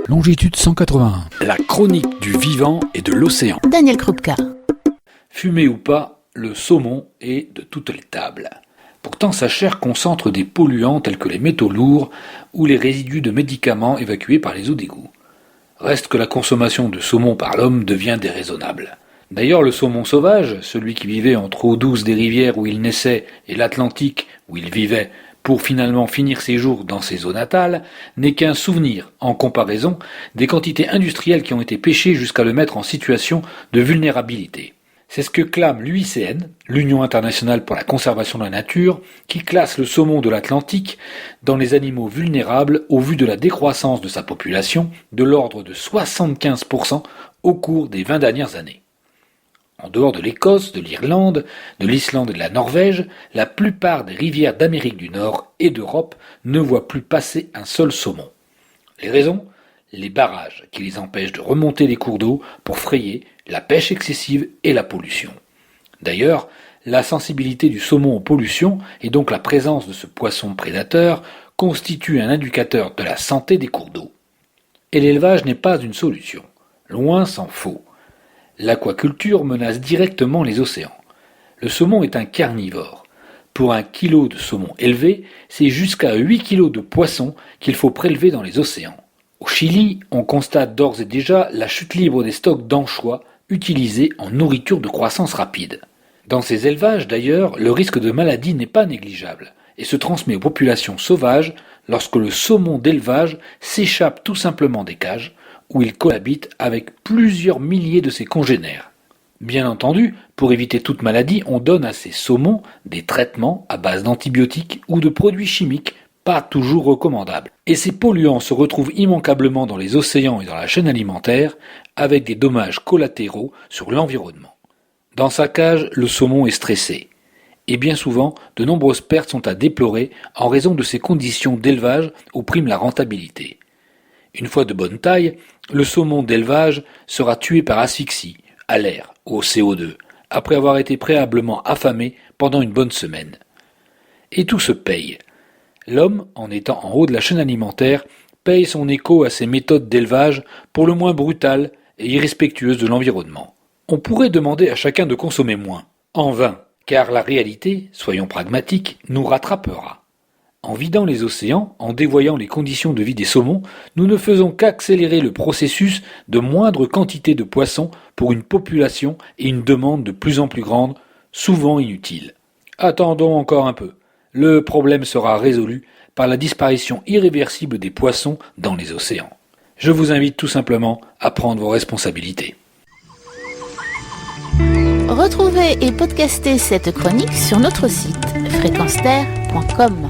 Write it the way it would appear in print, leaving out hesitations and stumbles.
Longitude 181. La chronique du vivant et de l'océan. Daniel Krupka. Fumé ou pas, le saumon est de toutes les tables. Pourtant, sa chair concentre des polluants tels que les métaux lourds ou les résidus de médicaments évacués par les eaux d'égout. Reste que la consommation de saumon par l'homme devient déraisonnable. D'ailleurs, le saumon sauvage, celui qui vivait entre eau douce des rivières où il naissait et l'Atlantique où il vivait pour finalement finir ses jours dans ses eaux natales, n'est qu'un souvenir, en comparaison, des quantités industrielles qui ont été pêchées jusqu'à le mettre en situation de vulnérabilité. C'est ce que clame l'UICN, l'Union internationale pour la conservation de la nature, qui classe le saumon de l'Atlantique dans les animaux vulnérables au vu de la décroissance de sa population de l'ordre de 75% au cours des 20 dernières années. En dehors de l'Écosse, de l'Irlande, de l'Islande et de la Norvège, la plupart des rivières d'Amérique du Nord et d'Europe ne voient plus passer un seul saumon. Les raisons ? Les barrages qui les empêchent de remonter les cours d'eau pour frayer, la pêche excessive et la pollution. D'ailleurs, la sensibilité du saumon aux pollutions et donc la présence de ce poisson prédateur constitue un indicateur de la santé des cours d'eau. Et l'élevage n'est pas une solution. Loin s'en faut. L'aquaculture menace directement les océans. Le saumon est un carnivore. Pour 1 kilo de saumon élevé, c'est jusqu'à 8 kg de poisson qu'il faut prélever dans les océans. Au Chili, on constate d'ores et déjà la chute libre des stocks d'anchois utilisés en nourriture de croissance rapide. Dans ces élevages, d'ailleurs, le risque de maladie n'est pas négligeable et se transmet aux populations sauvages lorsque le saumon d'élevage s'échappe tout simplement des cages où il cohabite avec plusieurs milliers de ses congénères. Bien entendu, pour éviter toute maladie, on donne à ces saumons des traitements à base d'antibiotiques ou de produits chimiques pas toujours recommandables. Et ces polluants se retrouvent immanquablement dans les océans et dans la chaîne alimentaire avec des dommages collatéraux sur l'environnement. Dans sa cage, le saumon est stressé. Et bien souvent, de nombreuses pertes sont à déplorer en raison de ces conditions d'élevage où prime la rentabilité. Une fois de bonne taille, le saumon d'élevage sera tué par asphyxie, à l'air, au CO2, après avoir été préalablement affamé pendant une bonne semaine. Et tout se paye. L'homme, en étant en haut de la chaîne alimentaire, paye son écho à ces méthodes d'élevage pour le moins brutales et irrespectueuses de l'environnement. On pourrait demander à chacun de consommer moins, en vain, car la réalité, soyons pragmatiques, nous rattrapera. En vidant les océans, en dévoyant les conditions de vie des saumons, nous ne faisons qu'accélérer le processus de moindre quantité de poissons pour une population et une demande de plus en plus grande, souvent inutile. Attendons encore un peu. Le problème sera résolu par la disparition irréversible des poissons dans les océans. Je vous invite tout simplement à prendre vos responsabilités. Retrouvez et podcastez cette chronique sur notre site fréquenceterre.com.